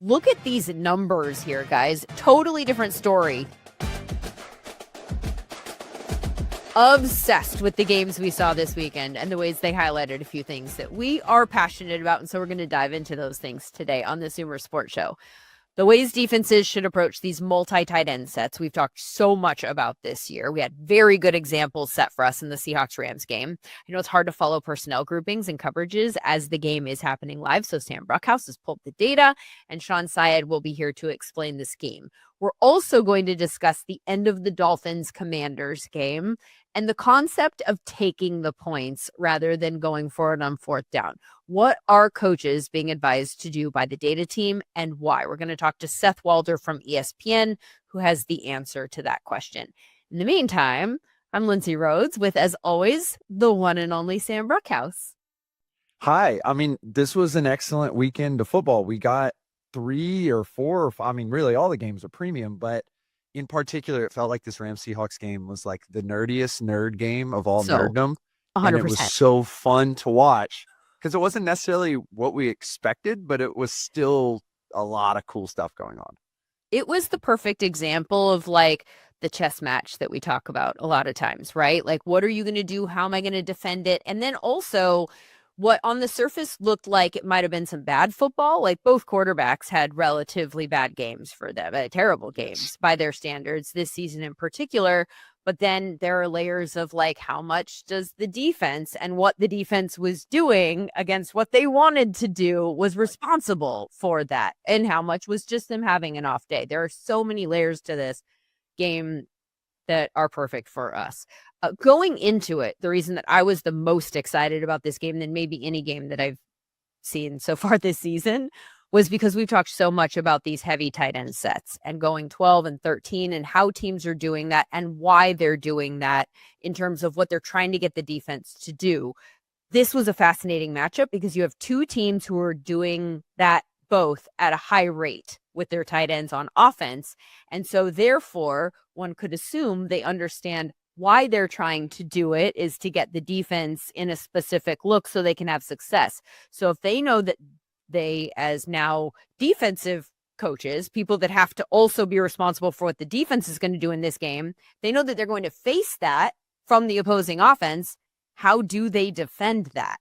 Look at these numbers here, guys. Totally different story. Obsessed with the games we saw this weekend and the ways they highlighted a few things that we are passionate about. And so we're going to dive into those things today on the SumerSports Show. The ways defenses should approach these multi-tight end sets. We've talked so much about this year. We had very good examples set for us in the Seahawks-Rams game. I know it's hard to follow personnel groupings and coverages as the game is happening live, so Sam Bruckhouse has pulled the data, and Sean Syed will be here to explain the scheme. We're also going to discuss the end of the Dolphins-Commanders game and the concept of taking the points rather than going for it on fourth down. What are coaches being advised to do by the data team and why? We're going to talk to Seth Walder from ESPN, who has the answer to that question. In the meantime, I'm Lindsay Rhodes with, as always, the one and only Sam Bruckhouse. Hi. This was an excellent weekend of football. We got 3 or 4, or really all the games are premium, but in particular, it felt like this Rams-Seahawks game was like the nerdiest nerd game of all nerddom. 100%. And it was so fun to watch because it wasn't necessarily what we expected, but it was still a lot of cool stuff going on. It was the perfect example of like the chess match that we talk about a lot of times, right? Like, what are you going to do? How am I going to defend it? And then also what on the surface looked like it might have been some bad football. Like both quarterbacks had relatively bad games for them, terrible games by their standards this season in particular. But then there are layers of like, how much does the defense and what the defense was doing against what they wanted to do was responsible for that? And how much was just them having an off day? There are so many layers to this game that are perfect for us. Going into it, the reason that I was the most excited about this game than maybe any game that I've seen so far this season was because we've talked so much about these heavy tight end sets and going 12 and 13 and how teams are doing that and why they're doing that in terms of what they're trying to get the defense to do. This was a fascinating matchup because you have two teams who are doing that both at a high rate with their tight ends on offense. And so therefore, one could assume they understand why they're trying to do it is to get the defense in a specific look so they can have success. So if they know that they, as now defensive coaches, people that have to also be responsible for what the defense is going to do in this game, they know that they're going to face that from the opposing offense. How do they defend that?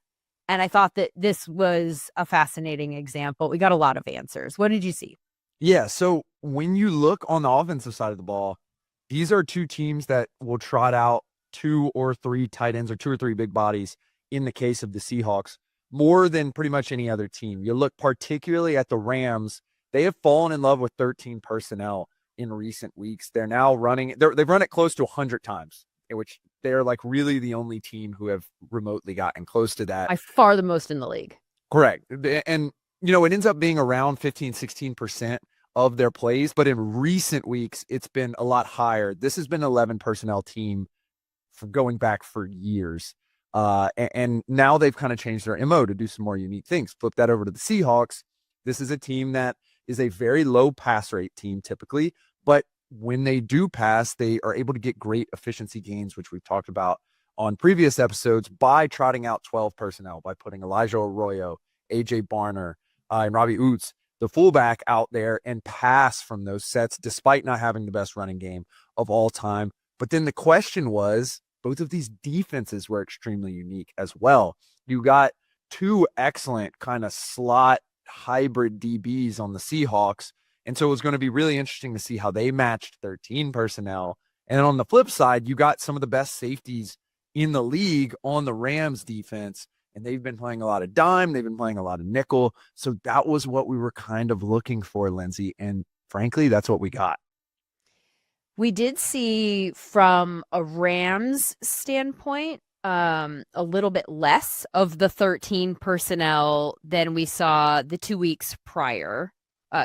And I thought that this was a fascinating example. We got a lot of answers. What did you see? Yeah, so when you look on the offensive side of the ball, these are two teams that will trot out 2 or 3 tight ends or 2 or 3 big bodies in the case of the Seahawks, more than pretty much any other team. You look particularly at the Rams, they have fallen in love with 13 personnel in recent weeks. They're now running, they've run it close to 100 times, in which they're like really the only team who have remotely gotten close to that. By far the most in the league. Correct. And, it ends up being around 15, 16% of their plays, but in recent weeks, it's been a lot higher. This has been an 11 personnel team for going back for years. And now they've kind of changed their MO to do some more unique things. Flip that over to the Seahawks. This is a team that is a very low pass rate team typically, but when they do pass, they are able to get great efficiency gains, which we've talked about on previous episodes, by trotting out 12 personnel, by putting Elijah Arroyo, AJ Barner, and Robbie Oots, the fullback, out there and pass from those sets, despite not having the best running game of all time. But then the question was, both of these defenses were extremely unique as well. You got 2 excellent kind of slot hybrid DBs on the Seahawks. And so it was going to be really interesting to see how they matched 13 personnel. And on the flip side, you got some of the best safeties in the league on the Rams defense. And they've been playing a lot of dime. They've been playing a lot of nickel. So that was what we were kind of looking for, Lindsay. And frankly, that's what we got. We did see from a Rams standpoint, a little bit less of the 13 personnel than we saw the 2 weeks prior.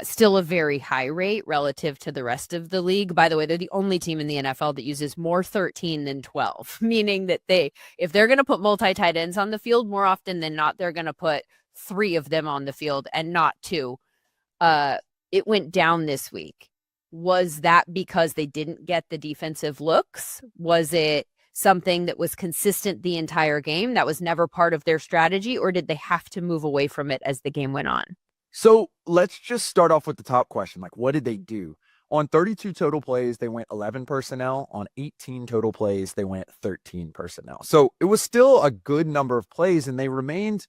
Still a very high rate relative to the rest of the league. By the way, they're the only team in the NFL that uses more 13 than 12, meaning that if they're going to put multi-tight ends on the field, more often than not, they're going to put 3 of them on the field and not 2. It went down this week. Was that because they didn't get the defensive looks? Was it something that was consistent the entire game that was never part of their strategy, or did they have to move away from it as the game went on? So let's just start off with the top question. Like, what did they do? On 32 total plays, they went 11 personnel. On 18 total plays, they went 13 personnel. So it was still a good number of plays, and they remained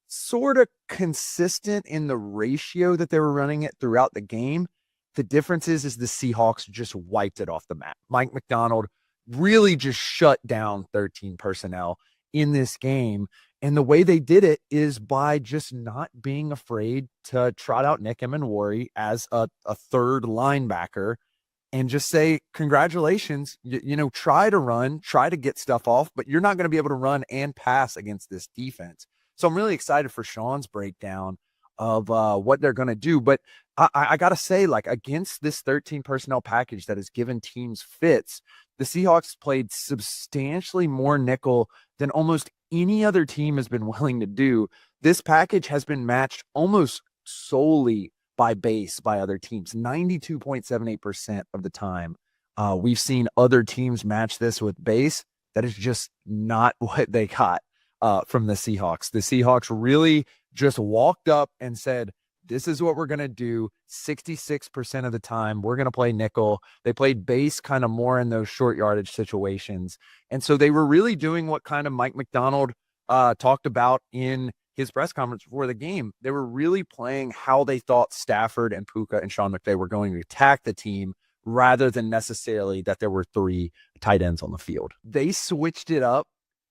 sort of consistent in the ratio that they were running it throughout the game. The difference is the Seahawks just wiped it off the map. Mike McDonald really just shut down 13 personnel in this game. And the way they did it is by just not being afraid to trot out Nick Emenwari as a third linebacker and just say, congratulations, try to run, try to get stuff off, but you're not going to be able to run and pass against this defense. So I'm really excited for Sean's breakdown of what they're going to do. But I got to say, like, against this 13 personnel package that has given teams fits, the Seahawks played substantially more nickel than almost any other team has been willing to do. This package has been matched almost solely by base by other teams, 92.78% of the time. We've seen other teams match this with base. That is just not what they got from the Seahawks. The Seahawks really just walked up and said, this is what we're going to do 66% of the time. We're going to play nickel. They played base kind of more in those short yardage situations. And so they were really doing what kind of Mike McDonald talked about in his press conference before the game. They were really playing how they thought Stafford and Puka and Sean McVay were going to attack the team rather than necessarily that there were 3 tight ends on the field. They switched it up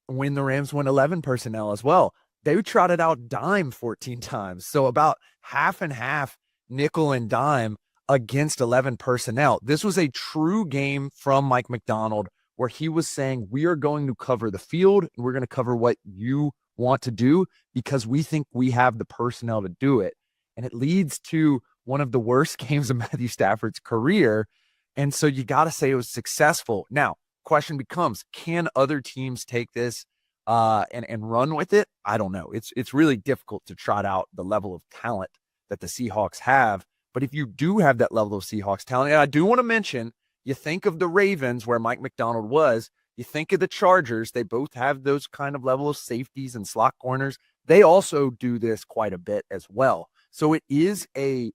when the Rams went 11 personnel as well. They trotted out dime 14 times. So about half and half nickel and dime against 11 personnel. This was a true game from Mike McDonald where he was saying, we are going to cover the field and we're going to cover what you want to do because we think we have the personnel to do it. And it leads to one of the worst games of Matthew Stafford's career. And so you got to say it was successful. Now, question becomes, can other teams take this and run with it? I don't know. It's really difficult to trot out the level of talent that the Seahawks have. But if you do have that level of Seahawks talent, and I do want to mention, you think of the Ravens where Mike McDonald was, you think of the Chargers, they both have those kind of level of safeties and slot corners. They also do this quite a bit as well. So it is a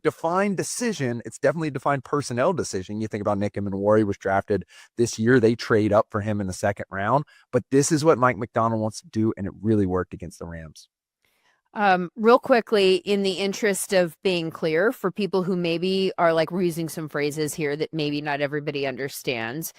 defined decision. It's definitely a defined personnel decision. You think about Nick Emenwari was drafted this year. They trade up for him in the second round. But this is what Mike McDonald wants to do, and it really worked against the Rams. Real quickly, in the interest of being clear for people who maybe are like, we're using some phrases here that maybe not everybody understands.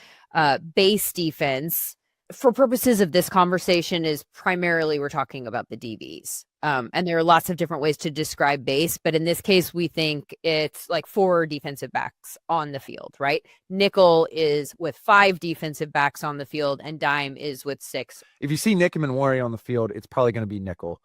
Base defense, for purposes of this conversation, is primarily we're talking about the DBs. And there are lots of different ways to describe base, but in this case, we think it's like 4 defensive backs on the field, right? Nickel is with 5 defensive backs on the field, and dime is with 6. If you see Nick Emenwari on the field, it's probably going to be nickel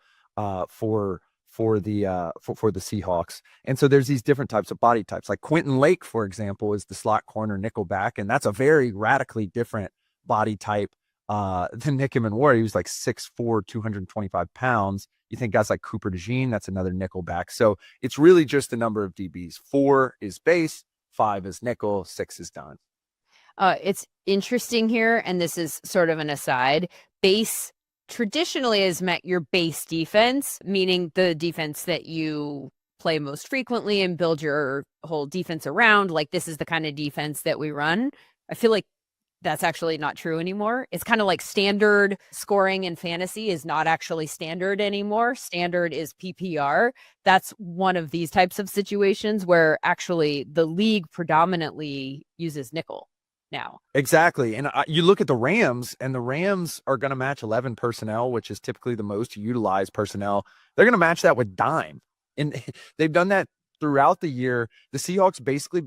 for the Seahawks. And so there's these different types of body types. Like Quentin Lake, for example, is the slot corner nickel back, and that's a very radically different body type than Nick Emenwari. He was like 6'4", 225 pounds. You think guys like Cooper DeJean, that's another nickel back. So it's really just the number of DBs. 4 is base, 5 is nickel, 6 is dime. It's interesting here, and this is sort of an aside. Base traditionally has meant your base defense, meaning the defense that you play most frequently and build your whole defense around. Like, this is the kind of defense that we run. I feel like that's actually not true anymore. It's kind of like standard scoring in fantasy is not actually standard anymore. Standard is PPR. That's one of these types of situations where actually the league predominantly uses nickel now. Exactly. And you look at the Rams, and the Rams are going to match 11 personnel, which is typically the most utilized personnel. They're going to match that with dime. And they've done that throughout the year. The Seahawks basically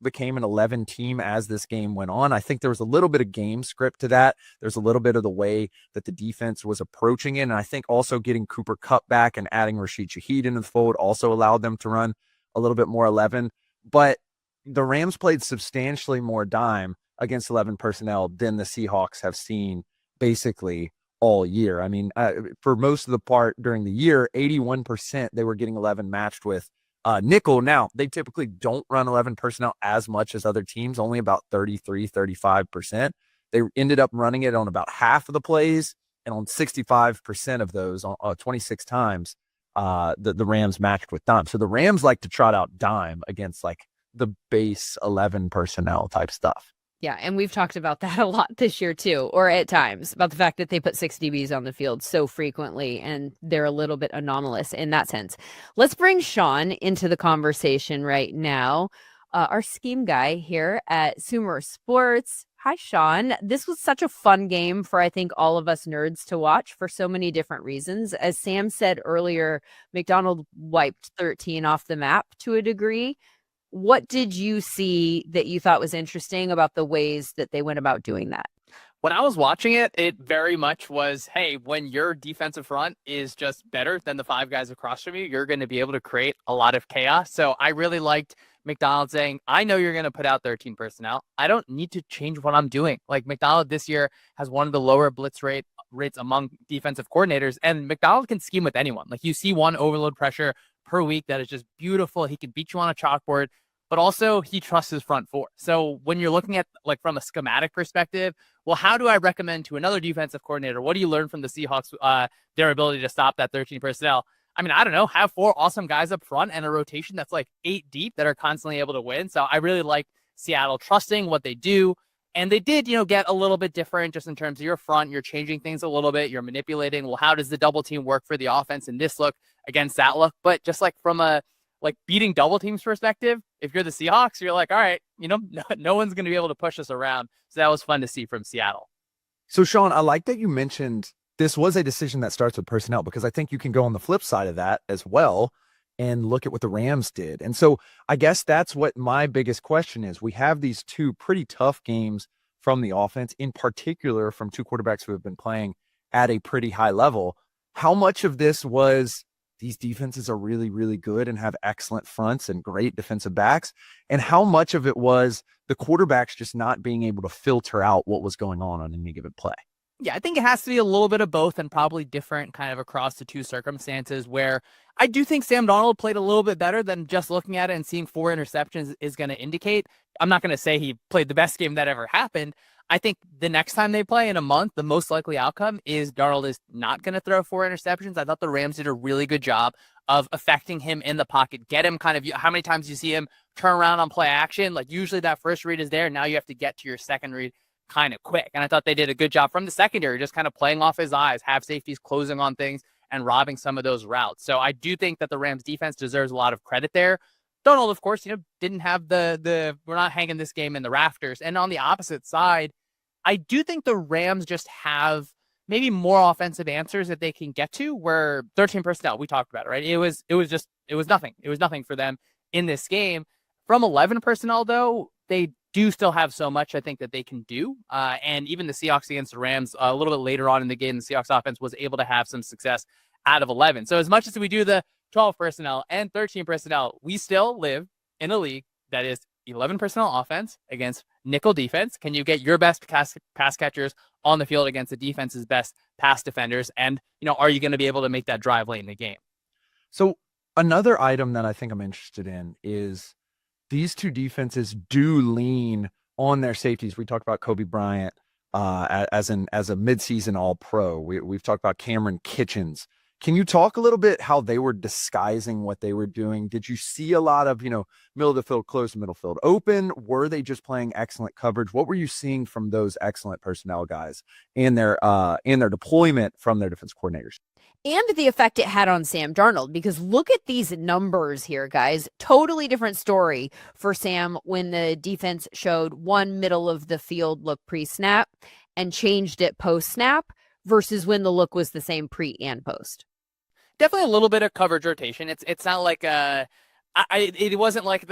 became an 11 team as this game went on. I think there was a little bit of game script to that. There's a little bit of the way that the defense was approaching it. And I think also getting Cooper Kupp back and adding Rashid Shaheed into the fold also allowed them to run a little bit more 11. But the Rams played substantially more dime against 11 personnel than the Seahawks have seen basically all year. I mean, for most of the part during the year, 81% they were getting 11 matched with nickel. Now, they typically don't run 11 personnel as much as other teams, only about 33, 35%. They ended up running it on about half of the plays and on 65% of those, 26 times. the Rams matched with dime. So the Rams like to trot out dime against like the base 11 personnel type stuff. Yeah, and we've talked about that a lot this year too, or at times, about the fact that they put 6 DBs on the field so frequently, and they're a little bit anomalous in that sense. Let's bring Sean into the conversation right now, our scheme guy here at SumerSports. Hi, Sean. This was such a fun game for, I think, all of us nerds to watch for so many different reasons. As Sam said earlier, McDonald wiped 13 off the map to a degree. What did you see that you thought was interesting about the ways that they went about doing that? When I was watching it, it very much was, hey, when your defensive front is just better than the five guys across from you, you're going to be able to create a lot of chaos. So I really liked McDonald saying, I know you're going to put out 13 personnel. I don't need to change what I'm doing. Like McDonald this year has one of the lower blitz rates among defensive coordinators, and McDonald can scheme with anyone. Like you see one overload pressure per week that is just beautiful. He can beat you on a chalkboard, but also he trusts his front four. So when you're looking at like from a schematic perspective, well, how do I recommend to another defensive coordinator? What do you learn from the Seahawks, their ability to stop that 13 personnel? I mean, I don't know, have four awesome guys up front and a rotation that's like 8 deep that are constantly able to win. So I really like Seattle trusting what they do. And they did, get a little bit different just in terms of your front. You're changing things a little bit. You're manipulating. Well, how does the double team work for the offense in this look against that look? But just like from a beating double teams perspective, if you're the Seahawks, you're like, all right, no one's going to be able to push us around. So that was fun to see from Seattle. So Sean, I like that you mentioned this was a decision that starts with personnel, because I think you can go on the flip side of that as well and look at what the Rams did. And so I guess that's what my biggest question is. We have these two pretty tough games from the offense, in particular from two quarterbacks who have been playing at a pretty high level. How much of this was these defenses are really, really good and have excellent fronts and great defensive backs, and how much of it was the quarterbacks just not being able to filter out what was going on any given play? Yeah, I think it has to be a little bit of both, and probably different kind of across the two circumstances, where I do think Sam Darnold played a little bit better than just looking at it and seeing 4 interceptions is going to indicate. I'm not going to say he played the best game that ever happened. I think the next time they play in a month, the most likely outcome is Darnold is not going to throw 4 interceptions. I thought the Rams did a really good job of affecting him in the pocket, get him kind of, how many times you see him turn around on play action? Like usually that first read is there. Now you have to get to your second read kind of quick. And I thought they did a good job from the secondary, just kind of playing off his eyes, have safeties closing on things and robbing some of those routes. So I do think that the Rams defense deserves a lot of credit there. Darnold, of course, didn't have we're not hanging this game in the rafters. And on the opposite side, I do think the Rams just have maybe more offensive answers that they can get to, where 13 personnel, we talked about it, right? It was nothing. It was nothing for them in this game. From 11 personnel, though, they do still have so much, I think, that they can do. And even the Seahawks against the Rams, a little bit later on in the game, the Seahawks offense was able to have some success out of 11. So as much as we do the 12 personnel and 13 personnel, we still live in a league that is 11 personnel offense against nickel defense. Can you get your best pass catchers on the field against the defense's best pass defenders? And, are you going to be able to make that drive late in the game? So another item that I think I'm interested in is these two defenses do lean on their safeties. We talked about Kobe Bryant as a midseason All-Pro. We've talked about Cameron Kitchens. Can you talk a little bit how they were disguising what they were doing? Did you see a lot of, middle of the field, close to middle field open? Were they just playing excellent coverage? What were you seeing from those excellent personnel guys and their deployment from their defense coordinators? And the effect it had on Sam Darnold, because look at these numbers here, guys. Totally different story for Sam when the defense showed one middle of the field look pre-snap and changed it post-snap versus when the look was the same pre and post. Definitely a little bit of coverage rotation. It's not like it wasn't like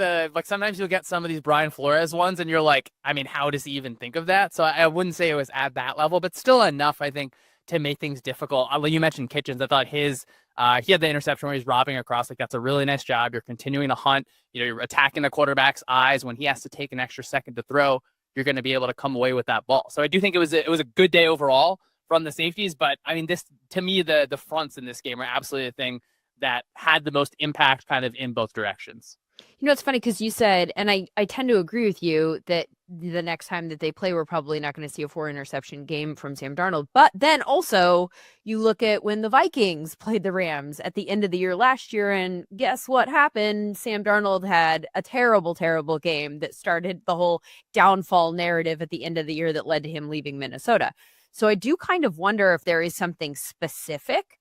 sometimes you'll get some of these Brian Flores ones and you're like, I mean, how does he even think of that? So I wouldn't say it was at that level, but still enough, I think, to make things difficult. You mentioned Kitchens. I thought he had the interception where he's robbing across. Like that's a really nice job. You're continuing to hunt. You're attacking the quarterback's eyes when he has to take an extra second to throw. You're going to be able to come away with that ball. So I do think it was a good day overall from the safeties. But I mean, this to me, the fronts in this game are absolutely the thing that had the most impact kind of in both directions. You know, it's funny because you said, and I tend to agree with you that the next time that they play, we're probably not going to see a 4 interception game from Sam Darnold. But then also, you look at when the Vikings played the Rams at the end of the year last year, and guess what happened? Sam Darnold had a terrible, terrible game that started the whole downfall narrative at the end of the year that led to him leaving Minnesota. So I do kind of wonder if there is something specific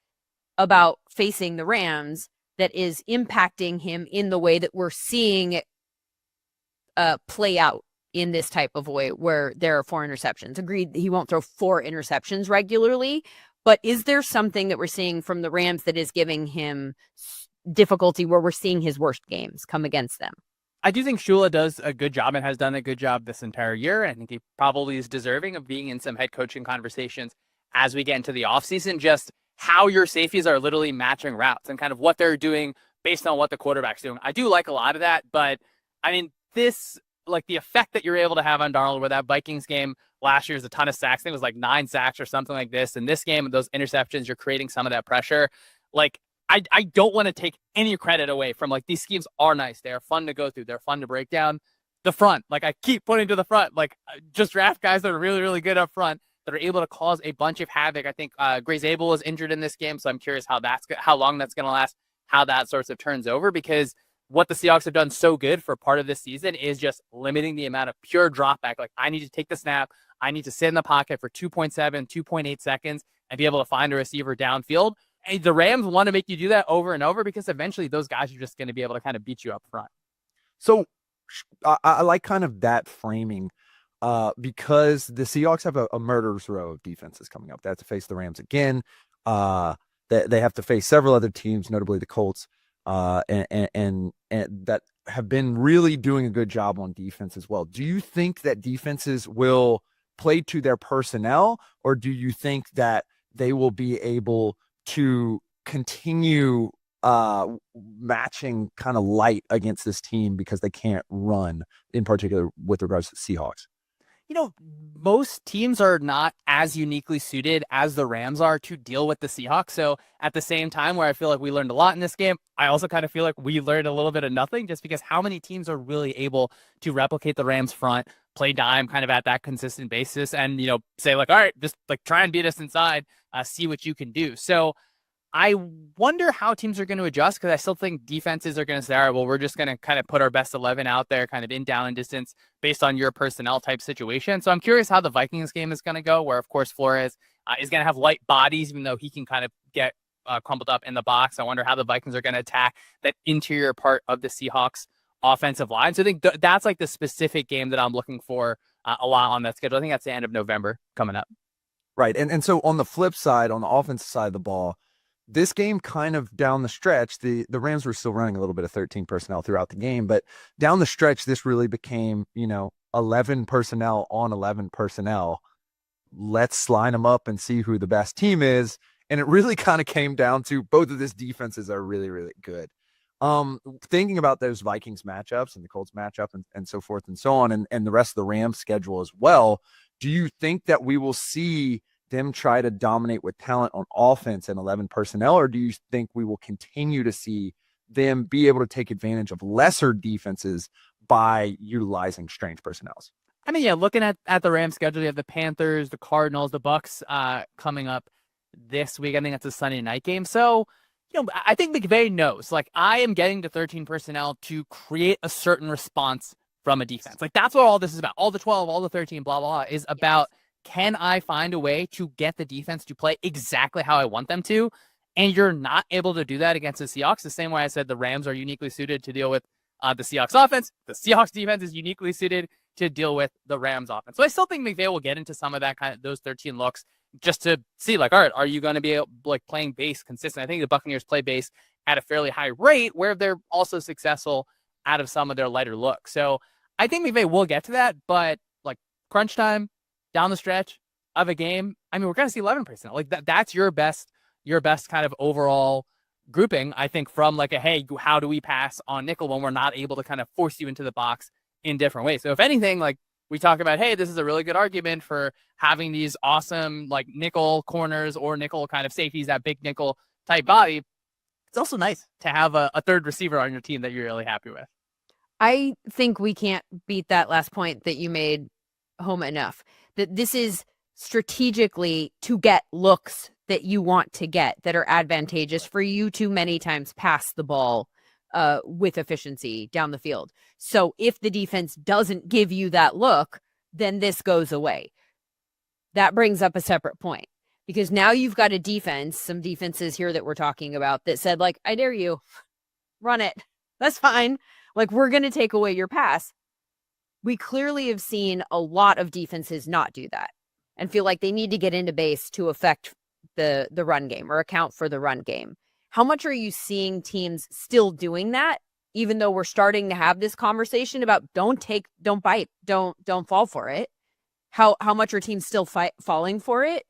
about facing the Rams that is impacting him in the way that we're seeing it play out in this type of way where there are 4 interceptions. Agreed, he won't throw 4 interceptions regularly, but is there something that we're seeing from the Rams that is giving him difficulty where we're seeing his worst games come against them? I do think Shula does a good job and has done a good job this entire year. I think he probably is deserving of being in some head coaching conversations as we get into the offseason, just how your safeties are literally matching routes and kind of what they're doing based on what the quarterback's doing. I do like a lot of that, but I mean, this, like the effect that you're able to have on Darnold, where that Vikings game last year is a ton of sacks. I think it was like 9 sacks or something like this. In this game, those interceptions, you're creating some of that pressure. Like, I don't want to take any credit away from, like, these schemes are nice. They are fun to go through. They're fun to break down. The front, like I keep pointing to the front, like just draft guys that are really, really good up front that are able to cause a bunch of havoc. I think Gray's Abel was injured in this game, so I'm curious how long that's going to last, how that sorts of turns over, because what the Seahawks have done so good for part of this season is just limiting the amount of pure drop back. Like, I need to take the snap. I need to sit in the pocket for 2.7, 2.8 seconds and be able to find a receiver downfield. And the Rams want to make you do that over and over because eventually those guys are just going to be able to kind of beat you up front. So I like kind of that framing because the Seahawks have a murderer's row of defenses coming up. They have to face the Rams again. They have to face several other teams, notably the Colts, and that have been really doing a good job on defense as well. Do you think that defenses will play to their personnel, or do you think that they will be able to continue matching kind of light against this team because they can't run, in particular with regards to the Seahawks? You know, most teams are not as uniquely suited as the Rams are to deal with the Seahawks. So at the same time, where I feel like we learned a lot in this game, I also kind of feel like we learned a little bit of nothing, just because how many teams are really able to replicate the Rams front, play dime kind of at that consistent basis, and, you know, say like, all right, just like try and beat us inside, see what you can do. So I wonder how teams are going to adjust, because I still think defenses are going to say, all right, well, we're just going to kind of put our best 11 out there kind of in down and distance based on your personnel type situation. So I'm curious how the Vikings game is going to go, where, of course, Flores is going to have light bodies, even though he can kind of get crumpled up in the box. I wonder how the Vikings are going to attack that interior part of the Seahawks offensive line. So I think that's like the specific game that I'm looking for a lot on that schedule. I think that's the end of November coming up. Right. And so on the flip side, on the offensive side of the ball, this game kind of down the stretch, the Rams were still running a little bit of 13 personnel throughout the game, but down the stretch, this really became, 11 personnel on 11 personnel. Let's line them up and see who the best team is. And it really kind of came down to both of these defenses are really, really good. Thinking about those Vikings matchups and the Colts matchup and so forth and so on, and the rest of the Rams schedule as well, do you think that we will see them try to dominate with talent on offense and 11 personnel, or do you think we will continue to see them be able to take advantage of lesser defenses by utilizing strange personnels? I mean, yeah, looking at the Rams schedule, you have the Panthers, the Cardinals, the Bucks coming up this week. I think that's a Sunday night game. So, I think McVay knows, like, I am getting to 13 personnel to create a certain response from a defense. Like, that's what all this is about. All the 12, all the 13, blah, blah, blah, is about, can I find a way to get the defense to play exactly how I want them to? And you're not able to do that against the Seahawks. The same way I said the Rams are uniquely suited to deal with the Seahawks offense. The Seahawks defense is uniquely suited to deal with the Rams offense. So I still think McVay will get into some of that kind of those 13 looks just to see, like, all right, are you going to be like playing base consistent? I think the Buccaneers play base at a fairly high rate, where they're also successful out of some of their lighter looks. So I think McVay will get to that, but like crunch time, down the stretch of a game, I mean, we're going to see 11%. Like that's your best kind of overall grouping, I think, from like a, hey, how do we pass on nickel when we're not able to kind of force you into the box in different ways? So if anything, like we talk about, hey, this is a really good argument for having these awesome like nickel corners or nickel kind of safeties, that big nickel type body. It's also nice to have a third receiver on your team that you're really happy with. I think we can't beat that last point that you made home enough. That this is strategically to get looks that you want to get that are advantageous for you to many times pass the ball with efficiency down the field. So if the defense doesn't give you that look, then this goes away. That brings up a separate point, because now you've got a defense, some defenses here that we're talking about that said, like, I dare you, run it. That's fine. Like, we're going to take away your pass. We clearly have seen a lot of defenses not do that and feel like they need to get into base to affect the run game or account for the run game. How much are you seeing teams still doing that, even though we're starting to have this conversation about don't bite, don't fall for it? How much are teams still falling for it?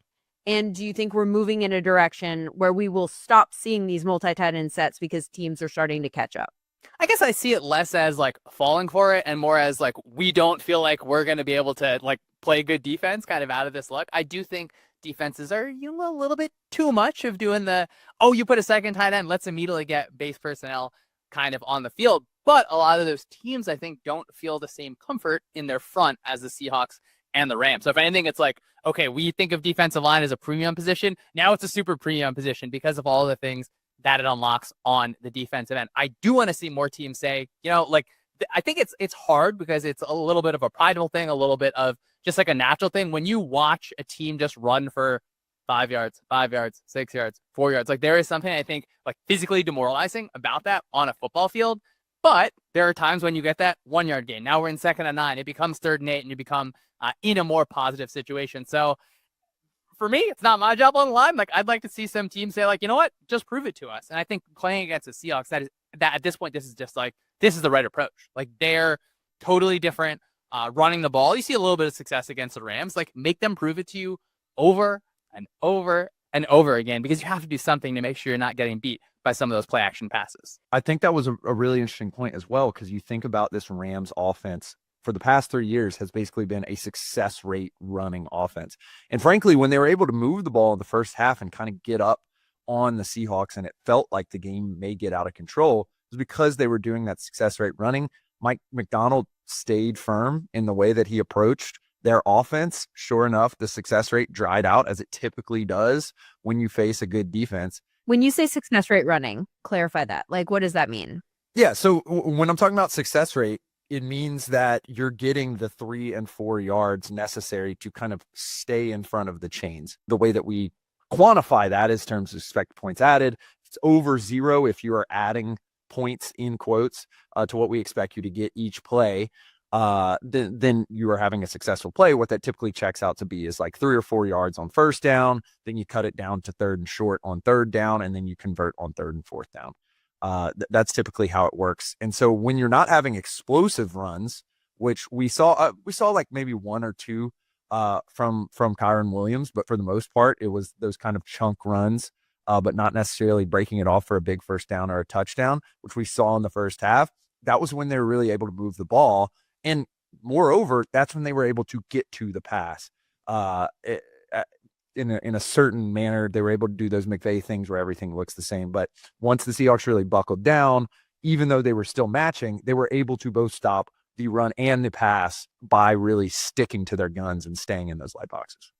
And do you think we're moving in a direction where we will stop seeing these multi-tight end sets because teams are starting to catch up? I guess I see it less as like falling for it and more as like we don't feel like we're going to be able to like play good defense kind of out of this look. I do think defenses are a little bit too much of doing you put a second tight end, let's immediately get base personnel kind of on the field. But a lot of those teams, I think, don't feel the same comfort in their front as the Seahawks and the Rams. So if anything, it's like, okay, we think of defensive line as a premium position. Now it's a super premium position because of all the things that it unlocks on the defensive end. I do want to see more teams say, I think it's hard because it's a little bit of a prideful thing, a little bit of just like a natural thing. When you watch a team just run for 5 yards, 6 yards, 4 yards, like there is something I think like physically demoralizing about that on a football field. But there are times when you get that 1 yard gain. Now we're in 2nd and 9. It becomes 3rd and 8 and you become in a more positive situation. So for me, it's not my job on the line. Like I'd like to see some teams say like, you know what, just prove it to us. And I think playing against the Seahawks, that at this point, this is just like, this is the right approach. Like they're totally different running the ball. You see a little bit of success against the Rams, like make them prove it to you over and over and over again, because you have to do something to make sure you're not getting beat by some of those play action passes. I think that was a really interesting point as well, because you think about this Rams offense for the past 3 years has basically been a success rate running offense. And frankly, when they were able to move the ball in the first half and kind of get up on the Seahawks and it felt like the game may get out of control, it was because they were doing that success rate running. Mike McDonald stayed firm in the way that he approached their offense. Sure enough, the success rate dried out, as it typically does when you face a good defense. When you say success rate running, clarify that. Like, what does that mean? Yeah, so when I'm talking about success rate, it means that you're getting the 3 and 4 yards necessary to kind of stay in front of the chains. The way that we quantify that is in terms of expected points added. It's over 0 if you are adding points in quotes to what we expect you to get each play. Then you are having a successful play. What that typically checks out to be is like 3 or 4 yards on 1st down. Then you cut it down to 3rd and short on 3rd down, and then you convert on 3rd and 4th down. That's typically how it works. And so when you're not having explosive runs, which we saw like maybe 1 or 2 from Kyren Williams, but for the most part, it was those kind of chunk runs, but not necessarily breaking it off for a big 1st down or a touchdown, which we saw in the first half. That was when they were really able to move the ball. And moreover, that's when they were able to get to the pass. In a certain manner, they were able to do those McVay things where everything looks the same. But once the Seahawks really buckled down, even though they were still matching, they were able to both stop the run and the pass by really sticking to their guns and staying in those light boxes.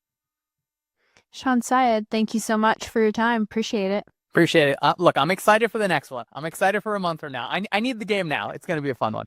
Sean Syed, thank you so much for your time. Appreciate it. Appreciate it. Look, I'm excited for the next one. I'm excited for a month from now. I need the game now. It's going to be a fun one.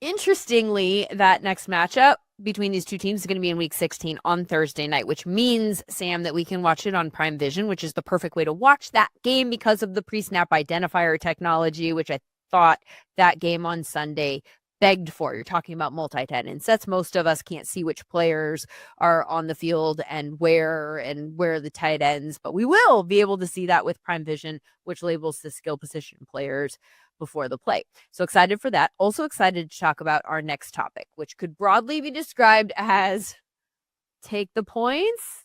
Interestingly, that next matchup between these two teams is going to be in week 16 on Thursday night, which means, Sam, that we can watch it on Prime Vision, which is the perfect way to watch that game because of the pre-snap identifier technology, which I thought that game on Sunday begged for. You're talking about multi-tight end sets. Most of us can't see which players are on the field and where the tight ends, but we will be able to see that with Prime Vision, which labels the skill position players before the play. So excited for that. Also excited to talk about our next topic, which could broadly be described as take the points? ?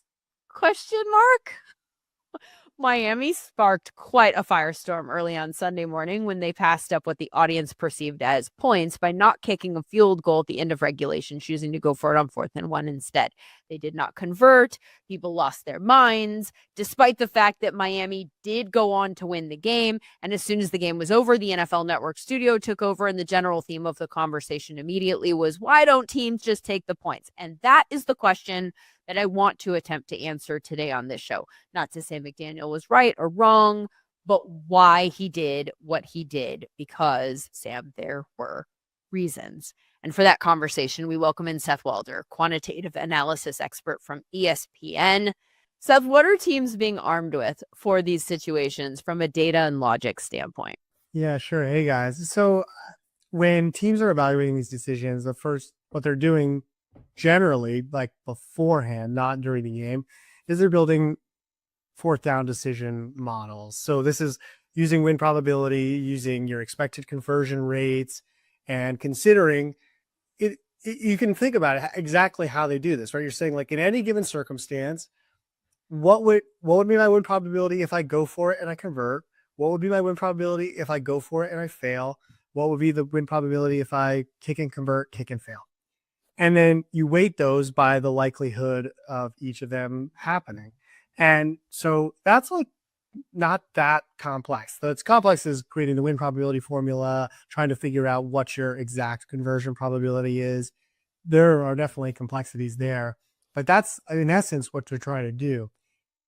Miami sparked quite a firestorm early on Sunday morning when they passed up what the audience perceived as points by not kicking a field goal at the end of regulation, choosing to go for it on 4th and 1 instead. They did not convert. People lost their minds, despite the fact that Miami did go on to win the game. And as soon as the game was over, the NFL Network studio took over, and the general theme of the conversation immediately was, why don't teams just take the points? And that is the question that I want to attempt to answer today on this show. Not to say McDaniel was right or wrong, but why he did what he did, because, Sam, there were reasons. And for that conversation, we welcome in Seth Walder, quantitative analysis expert from ESPN. Seth, what are teams being armed with for these situations from a data and logic standpoint? Yeah, sure. Hey, guys. So when teams are evaluating these decisions, the first, what they're doing generally, like beforehand, not during the game, is they're building fourth down decision models. So this is using win probability, using your expected conversion rates, and considering it. You can think about it exactly how they do this, right? You're saying, like, in any given circumstance, what would be my win probability if I go for it and I convert? What would be my win probability if I go for it and I fail? What would be the win probability if I kick and convert, kick and fail? And then you weight those by the likelihood of each of them happening. And so that's like not that complex. What's complex is creating the win probability formula, trying to figure out what your exact conversion probability is. There are definitely complexities there, but that's in essence what they're trying to do.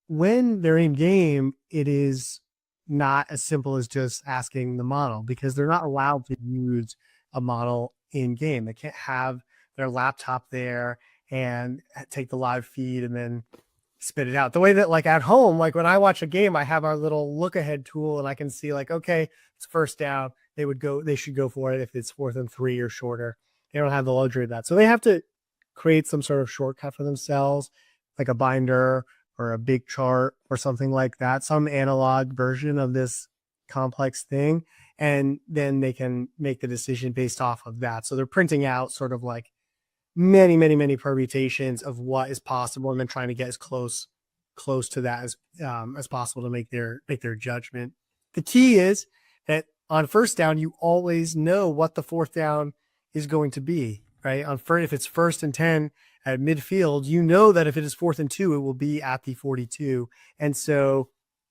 When they're in game, it is not as simple as just asking the model, because they're not allowed to use a model in game. They can't have their laptop there and take the live feed and then spit it out. The way that, like, at home, like when I watch a game, I have our little look ahead tool and I can see, like, okay, it's first down. They should go for it if it's 4th and 3 or shorter. They don't have the luxury of that. So they have to create some sort of shortcut for themselves, like a binder or a big chart or something like that, some analog version of this complex thing. And then they can make the decision based off of that. So they're printing out sort of like many permutations of what is possible, and then trying to get as close to that as possible to make their judgment. The key is that on first down, you always know what the fourth down is going to be, right? If it's 1st and 10 at midfield, you know that if it is 4th and 2, it will be at the 42. And so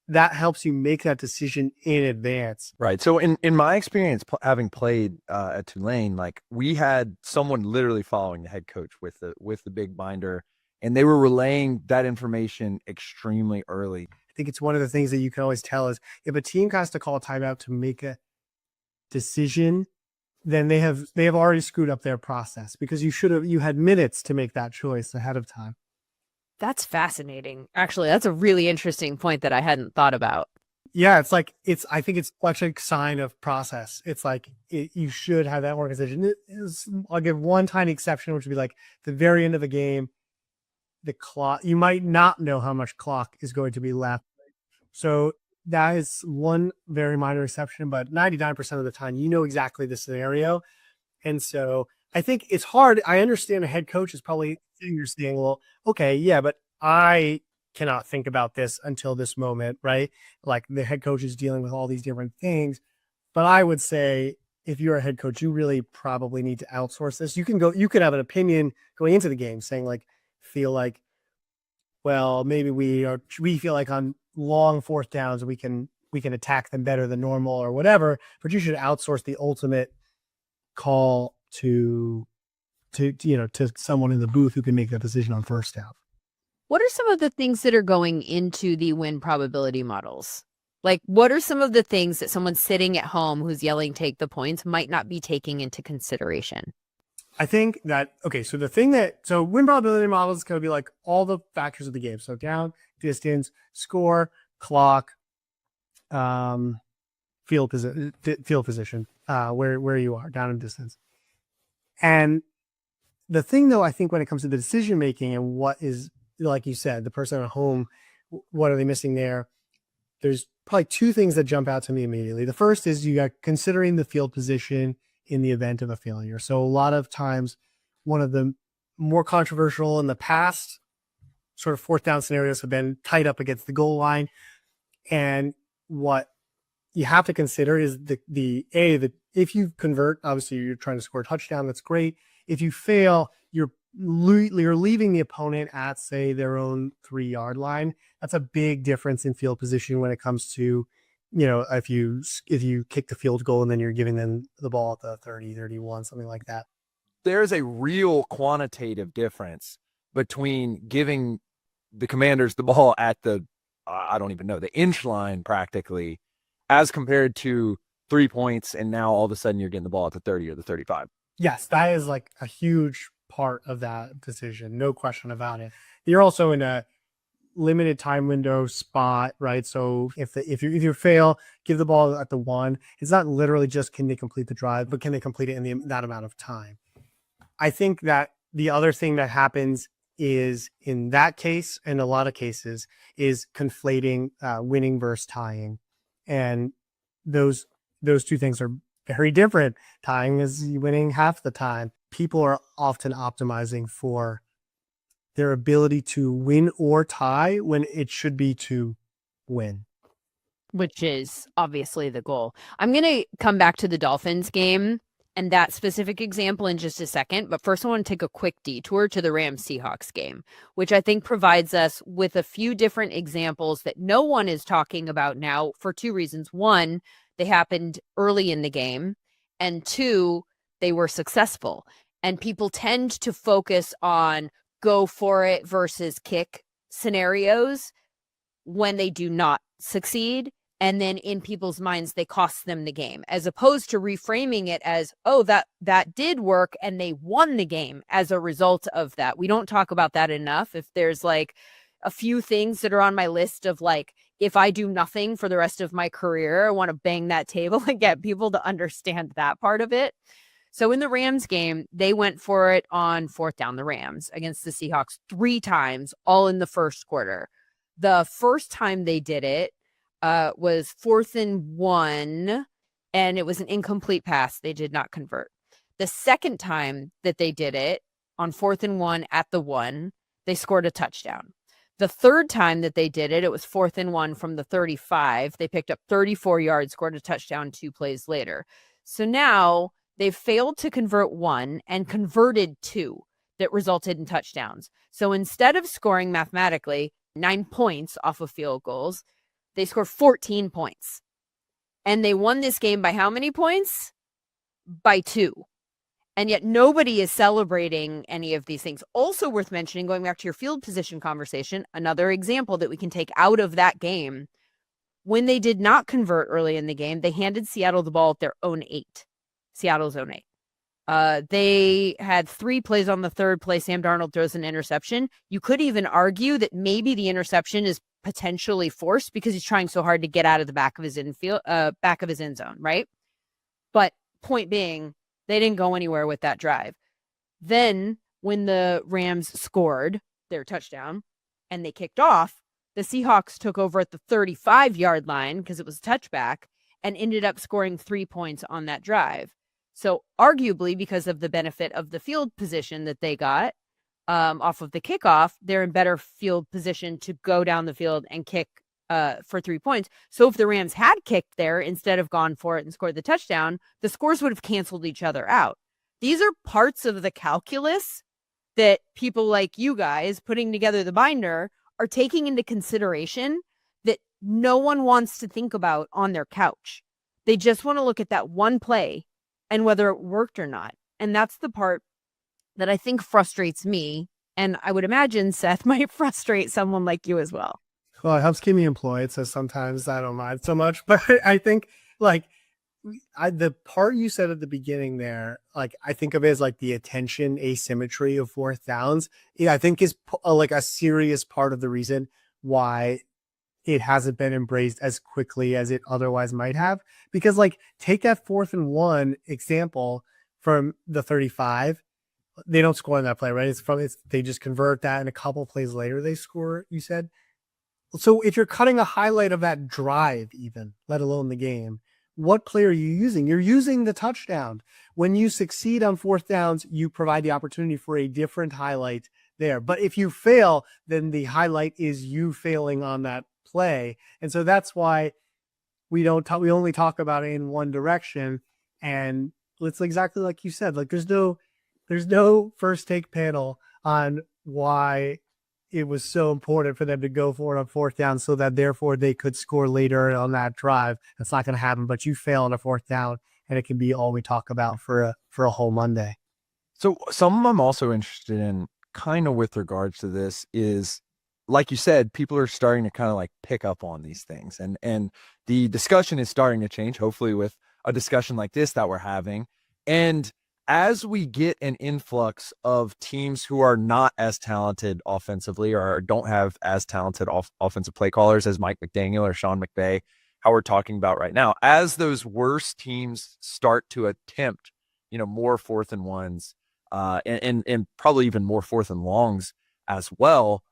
that helps you make that decision in advance. Right. So in my experience, having played at Tulane, like, we had someone literally following the head coach with the big binder, and they were relaying that information extremely early. I think it's one of the things that you can always tell is if a team has to call a timeout to make a decision, then they have already screwed up their process, because you had minutes to make that choice ahead of time. That's fascinating. Actually, that's a really interesting point that I hadn't thought about. Yeah, I think it's such a sign of process. It's like you should have that organization. I'll give one tiny exception, which would be like the very end of the game, the clock. You might not know how much clock is going to be left. So that is one very minor exception, but 99% of the time, you know exactly the scenario. And so I think it's hard. I understand a head coach is probably saying, well, okay, yeah, but I cannot think about this until this moment, right? Like, the head coach is dealing with all these different things. But I would say, if you're a head coach, you really probably need to outsource this. You could have an opinion going into the game saying, like, feel like, well, maybe we feel like on long fourth downs, we can attack them better than normal or whatever, but you should outsource the ultimate call to someone in the booth who can make that decision on first down. What are some of the things that are going into the win probability models? Like, what are some of the things that someone sitting at home who's yelling, take the points, might not be taking into consideration? I think that, okay, so win probability models is going to be like all the factors of the game. So down, distance, score, clock, field position, where you are, down and distance. And the thing, though, I think when it comes to the decision making and what is, like you said, the person at home, what are they missing there? There's probably two things that jump out to me immediately. The first is you got considering the field position in the event of a failure. So a lot of times, one of the more controversial in the past sort of fourth down scenarios have been tight up against the goal line. And what you have to consider is if you convert, obviously you're trying to score a touchdown. That's great. If you fail, you're leaving the opponent at, say, their own 3-yard line. That's a big difference in field position when it comes to, if you kick the field goal and then you're giving them the ball at the 30, 31, something like that. There's a real quantitative difference between giving the Commanders the ball at the, I don't even know, the inch line practically, as compared to 3 points, and now all of a sudden you're getting the ball at the 30 or the 35. Yes, that is like a huge part of that decision. No question about it. You're also in a limited time window spot, right? So if you fail, give the ball at the 1. It's not literally just can they complete the drive, but can they complete it in that amount of time? I think that the other thing that happens is in that case, and a lot of cases, is conflating winning versus tying. And those two things are very different. Tying is winning half the time. People are often optimizing for their ability to win or tie when it should be to win. Which is obviously the goal. I'm going to come back to the Dolphins game and that specific example in just a second. But first, I want to take a quick detour to the Rams-Seahawks game, which I think provides us with a few different examples that no one is talking about now for 2 reasons. 1, they happened early in the game. And 2, they were successful. And people tend to focus on go for it versus kick scenarios when they do not succeed. And then in people's minds, they cost them the game, as opposed to reframing it as, oh, that did work and they won the game as a result of that. We don't talk about that enough. If there's like a few things that are on my list of like, if I do nothing for the rest of my career, I want to bang that table and get people to understand that part of it. So in the Rams game, they went for it on 4th down, the Rams, against the Seahawks 3 times, all in the first quarter. The first time they did it was 4th and 1, and it was an incomplete pass. They did not convert. The second time that they did it, on 4th and 1 at the 1, they scored a touchdown. The third time that they did it, it was 4th and 1 from the 35. They picked up 34 yards, scored a touchdown 2 plays later. So now they've failed to convert 1 and converted 2 that resulted in touchdowns. So instead of scoring mathematically 9 points off of field goals, they scored 14 points. And they won this game by how many points? By 2. And yet nobody is celebrating any of these things. Also worth mentioning, going back to your field position conversation, another example that we can take out of that game, when they did not convert early in the game, they handed Seattle the ball at their own 8. Seattle's own 8. They had 3 plays on the third play. Sam Darnold throws an interception. You could even argue that maybe the interception is potentially forced because he's trying so hard to get out of the back of his end zone, right? But point being, they didn't go anywhere with that drive. Then when the Rams scored their touchdown and they kicked off, the Seahawks took over at the 35-yard line because it was a touchback and ended up scoring 3 points on that drive. So arguably, because of the benefit of the field position that they got off of the kickoff, they're in better field position to go down the field and kick for 3 points. So if the Rams had kicked there instead of gone for it and scored the touchdown, the scores would have canceled each other out. These are parts of the calculus that people like you guys putting together the binder are taking into consideration that no one wants to think about on their couch. They just want to look at that one play and whether it worked or not. And that's the part that I think frustrates me. And I would imagine Seth might frustrate someone like you as well. Well, it helps keep me employed. So sometimes I don't mind so much. But I think like the part you said at the beginning there, like I think of it as like the attention asymmetry of 4th downs. I think is like a serious part of the reason why it hasn't been embraced as quickly as it otherwise might have. Because like take that 4th and 1 example from the 35. They don't score in that play, right? They just convert that and a couple plays later they score, you said. So if you're cutting a highlight of that drive even, let alone the game, what play are you using? You're using the touchdown. When you succeed on 4th downs, you provide the opportunity for a different highlight there. But if you fail, then the highlight is you failing on that play. And so that's why we only talk about it in one direction. And it's exactly like you said, like there's no first take panel on why it was so important for them to go for it on fourth down so that therefore they could score later on that drive. That's not going to happen, but you fail on a fourth down and it can be all we talk about for a whole Monday. So something I'm also interested in kind of with regards to this is, like you said, people are starting to kind of like pick up on these things, and the discussion is starting to change, hopefully with a discussion like this that we're having. And as we get an influx of teams who are not as talented offensively or don't have as talented offensive play callers as Mike McDaniel or Sean McVay, how we're talking about right now, as those worst teams start to attempt, more 4th and 1s, and probably even more 4th and longs as well.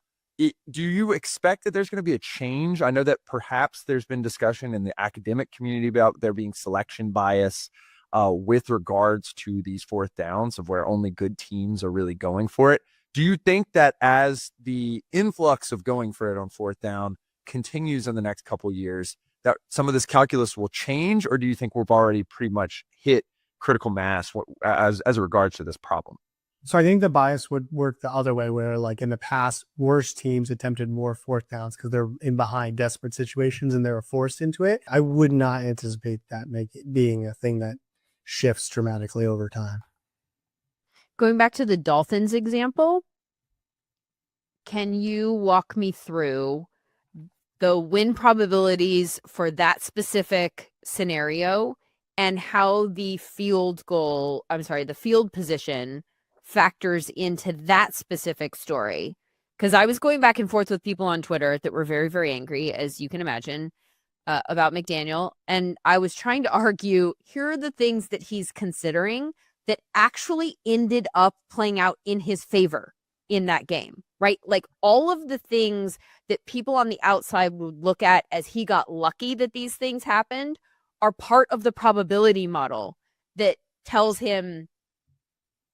Do you expect that there's going to be a change? I know that perhaps there's been discussion in the academic community about there being selection bias with regards to these 4th downs of where only good teams are really going for it. Do you think that as the influx of going for it on 4th down continues in the next couple years, that some of this calculus will change, or do you think we've already pretty much hit critical mass as regards to this problem? So I think the bias would work the other way, where like in the past, worse teams attempted more 4th downs because they're in behind desperate situations and they were forced into it. I would not anticipate that being a thing that shifts dramatically over time. Going back to the Dolphins example, can you walk me through the win probabilities for that specific scenario and how the field position factors into that specific story? Because I was going back and forth with people on Twitter that were very, very angry, as you can imagine, about McDaniel. And I was trying to argue, here are the things that he's considering that actually ended up playing out in his favor in that game, right? Like all of the things that people on the outside would look at as he got lucky that these things happened are part of the probability model that tells him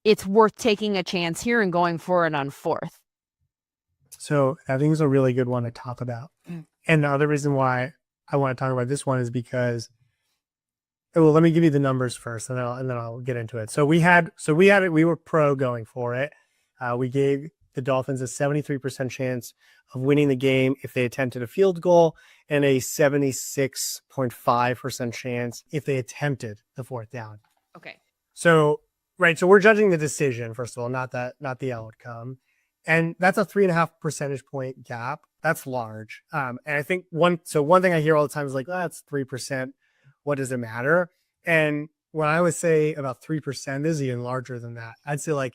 it's worth taking a chance here and going for it on 4th. So I think it's a really good one to talk about. And the other reason why I want to talk about this one is because, well, let me give you the numbers first, and then I'll get into it. So we were pro going for it. We gave the Dolphins a 73% chance of winning the game if they attempted a field goal, and a 76.5% chance if they attempted the 4th down. Okay. So, right. So we're judging the decision, first of all, not the outcome. And that's a 3.5 percentage point gap. That's large. And I think one thing I hear all the time is like, that's 3%. What does it matter? And when I would say about 3% is even larger than that. I'd say like,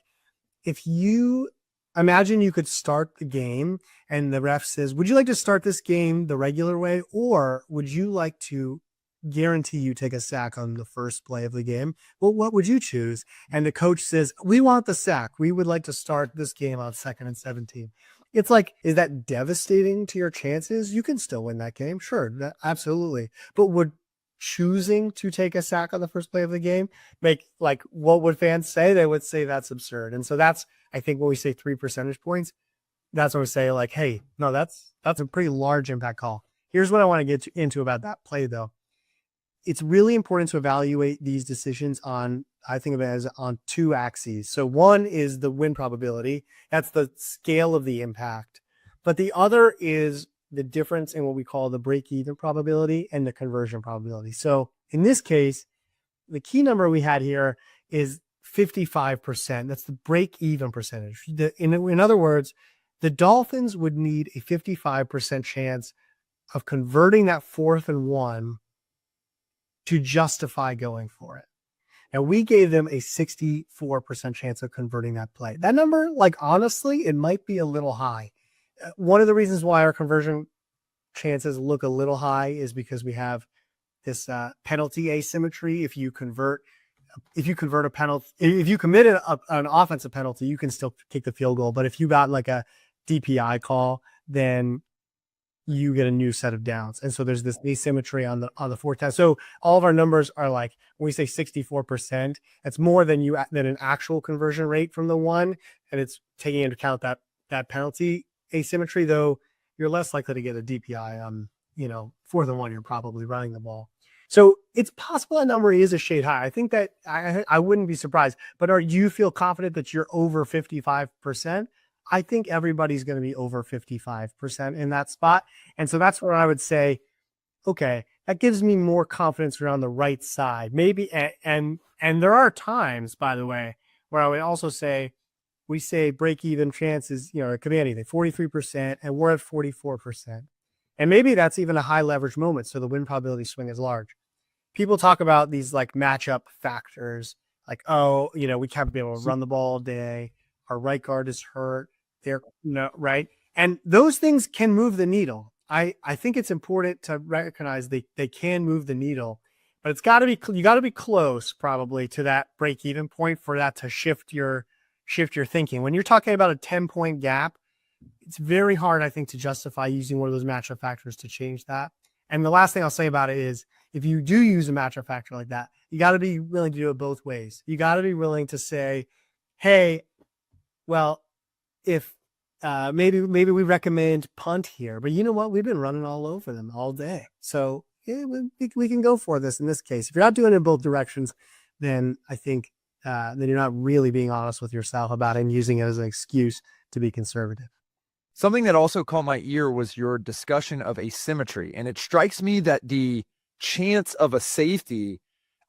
if you imagine you could start the game and the ref says, would you like to start this game the regular way? Or would you like to guarantee you take a sack on the first play of the game? Well, what would you choose? And the coach says, we want the sack. We would like to start this game on 2nd and 17. It's like, is that devastating to your chances? You can still win that game. Sure. Absolutely. But would choosing to take a sack on the first play of the game make, like, what would fans say? They would say that's absurd. And so that's, I think when we say 3 percentage points, that's when we say like, hey, no, that's a pretty large impact call. Here's what I want to get into about that play though. It's really important to evaluate these decisions on, I think of it as on 2 axes. So one is the win probability. That's the scale of the impact. But the other is the difference in what we call the break-even probability and the conversion probability. So in this case, the key number we had here is 55%. That's the break-even percentage. In other words, the Dolphins would need a 55% chance of converting that 4th and 1 to justify going for it. And we gave them a 64% chance of converting that play. That number, like, honestly, it might be a little high. One of the reasons why our conversion chances look a little high is because we have this penalty asymmetry. If you commit an offensive penalty, you can still kick the field goal. But if you got like a DPI call, then you get a new set of downs. And so there's this asymmetry on the 4th down. So all of our numbers are like, when we say 64%, it's more than an actual conversion rate from the 1. And it's taking into account that penalty asymmetry, though you're less likely to get a DPI on, 4th and 1, you're probably running the ball. So it's possible that number is a shade high. I think that I wouldn't be surprised, but you feel confident that you're over 55%? I think everybody's going to be over 55% in that spot. And so that's where I would say, okay, that gives me more confidence around the right side. Maybe, and there are times, by the way, where I would also say, we say break even chances, it could be anything, 43%, and we're at 44%. And maybe that's even a high leverage moment. So the win probability swing is large. People talk about these like matchup factors, like, oh, we can't be able to run the ball all day. Our right guard is hurt. Right. And those things can move the needle. I think it's important to recognize they can move the needle, but you got to be close probably to that break even point for that to shift your thinking. When you're talking about a 10-point gap, it's very hard, I think, to justify using one of those matchup factors to change that. And the last thing I'll say about it is, if you do use a matchup factor like that, you got to be willing to do it both ways. You got to be willing to say, hey, well, if maybe we recommend punt here, but you know what? We've been running all over them all day. So yeah, we can go for this in this case. If you're not doing it in both directions, then I think then you're not really being honest with yourself about it and using it as an excuse to be conservative. Something that also caught my ear was your discussion of asymmetry. And it strikes me that the chance of a safety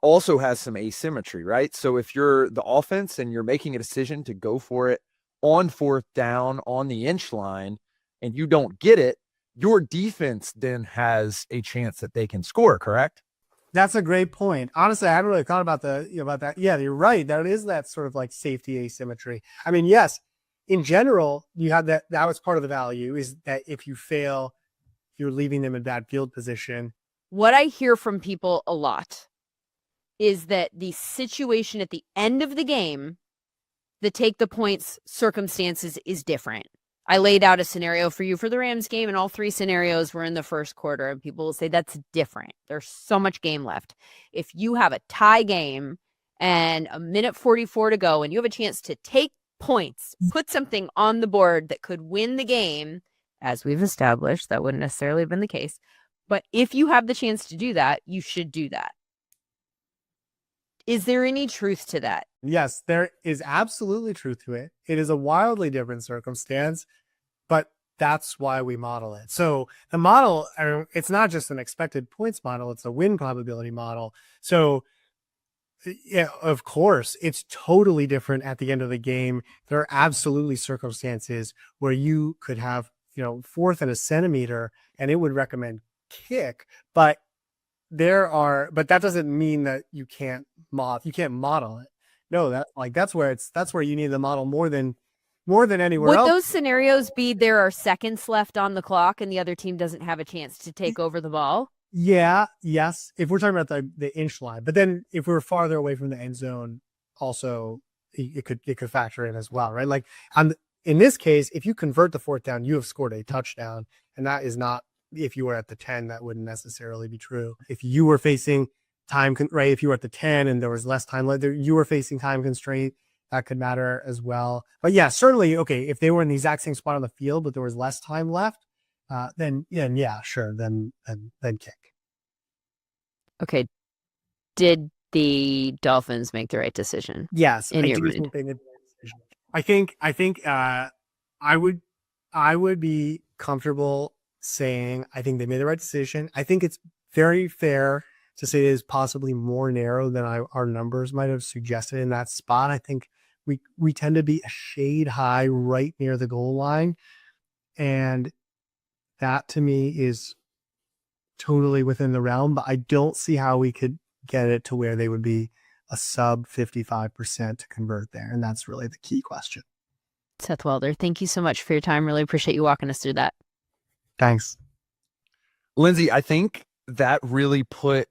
also has some asymmetry, right? So if you're the offense and you're making a decision to go for it on 4th down on the inch line and you don't get it, your defense then has a chance that they can score, correct? That's a great point. Honestly, I hadn't really thought about about that. Yeah, you're right. That is that sort of like safety asymmetry. I mean, yes, in general, you have that was part of the value, is that if you fail, you're leaving them in bad field position. What I hear from people a lot is that the situation at the end of the game, the take the points circumstances is different. I laid out a scenario for you for the Rams game, and all 3 scenarios were in the first quarter, and people will say that's different. There's so much game left. If you have a tie game and a minute 44 to go and you have a chance to take points, put something on the board that could win the game, as we've established, that wouldn't necessarily have been the case. But if you have the chance to do that, you should do that. Is there any truth to that? Yes, there is absolutely truth to it. It is a wildly different circumstance, but that's why we model it. So the model, it's not just an expected points model, it's a win probability model. So yeah, of course, it's totally different at the end of the game. There are absolutely circumstances where you could have, 4th and a centimeter, and it would recommend kick, but that doesn't mean that you can't model it. No, that's where you need the model more than anywhere else. Would those scenarios be there are seconds left on the clock and the other team doesn't have a chance to take over the ball? Yeah, yes. If we're talking about the inch line, but then if we're farther away from the end zone, also it could factor in as well, right? Like in this case, if you convert the 4th down, you have scored a touchdown, and that is not. If you were at the 10, that wouldn't necessarily be true. If you were facing right? If you were at the 10 and there was less time left, you were facing time constraint, that could matter as well. But yeah, certainly, okay, if they were in the exact same spot on the field, but there was less time left, then yeah, sure, then kick. Okay. Did the Dolphins make the right decision? Yes, in I your do mind? think they made the right decision. I would be comfortable saying I think they made the right decision. I think it's very fair to say it is possibly more narrow than our numbers might have suggested in that spot. I think we tend to be a shade high right near the goal line, and that to me is totally within the realm, but I don't see how we could get it to where they would be a sub 55% to convert there, and that's really the key question. Seth Welder, thank you so much for your time. Really appreciate you walking us through that. Thanks. Lindsay, I think that really put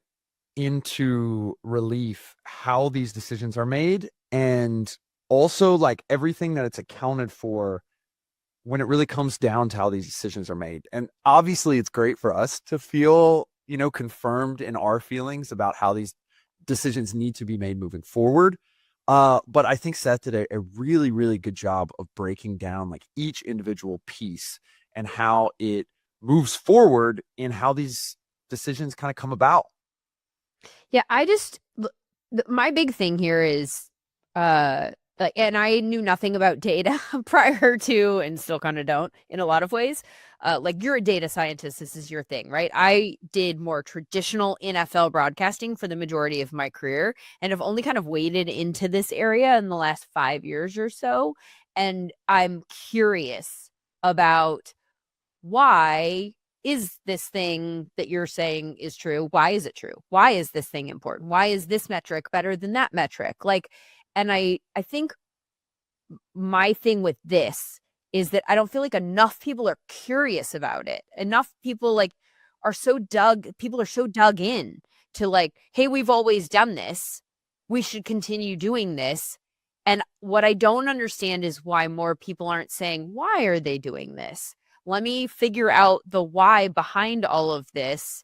into relief how these decisions are made, and also like everything that it's accounted for when it really comes down to how these decisions are made. And obviously it's great for us to feel, confirmed in our feelings about how these decisions need to be made moving forward. But I think Seth did a really, really good job of breaking down like each individual piece and how it moves forward in how these decisions kind of come about. Yeah, my big thing here is and I knew nothing about data prior to, and still kind of don't in a lot of ways. Like, you're a data scientist. This is your thing, right? I did more traditional NFL broadcasting for the majority of my career and have only kind of waded into this area in the last 5 years or so. And I'm curious about, why is this thing that you're saying is true? Why is it true? Why is this thing important? Why is this metric better than that metric? Like, and I think my thing with this is that I don't feel like enough people are curious about it. Enough people people are so dug in to, like, hey, we've always done this. We should continue doing this. And what I don't understand is why more people aren't saying, why are they doing this? Let me figure out the why behind all of this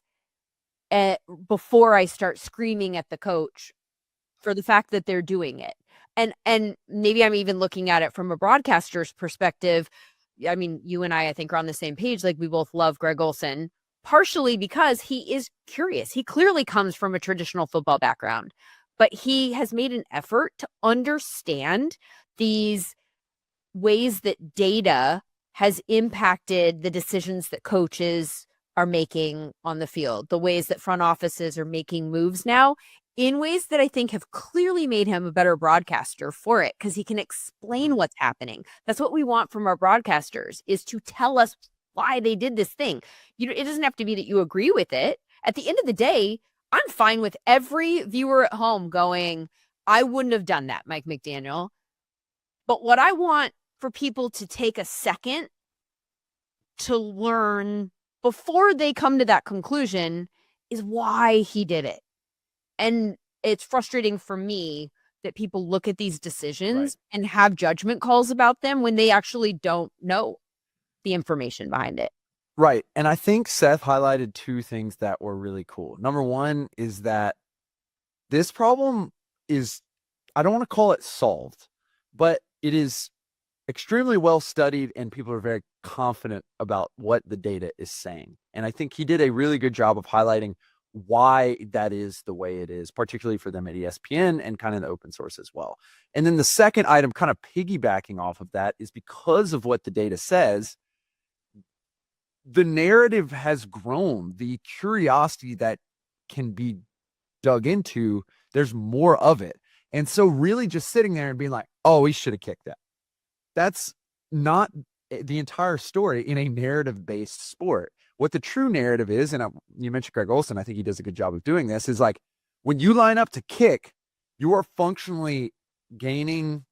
before I start screaming at the coach for the fact that they're doing it. And maybe I'm even looking at it from a broadcaster's perspective. I mean, you and I think, are on the same page. Like, we both love Greg Olson, partially because he is curious. He clearly comes from a traditional football background, but he has made an effort to understand these ways that data has impacted the decisions that coaches are making on the field, the ways that front offices are making moves now, in ways that I think have clearly made him a better broadcaster for it, because he can explain what's happening. That's what we want from our broadcasters, is to tell us why they did this thing. It doesn't have to be that you agree with it. At the end of the day, I'm fine with every viewer at home going, I wouldn't have done that, Mike McDaniel. But what I want for people to take a second to learn before they come to that conclusion is why he did it. And it's frustrating for me that people look at these decisions and have judgment calls about them when they actually don't know the information behind it. Right. And I think Seth highlighted two things that were really cool. Number one is that this problem is, I don't want to call it solved, but it is extremely well studied and people are very confident about what the data is saying. And I think he did a really good job of highlighting why that is the way it is, particularly for them at ESPN and kind of the open source as well. And then the second item, kind of piggybacking off of that, is because of what the data says, the narrative has grown. The curiosity that can be dug into, there's more of it. And so really just sitting there and being like, oh, we should have kicked that. That's not the entire story in a narrative-based sport. What the true narrative is, and you mentioned Greg Olson, I think he does a good job of doing this, is like, when you line up to kick, you are functionally gaining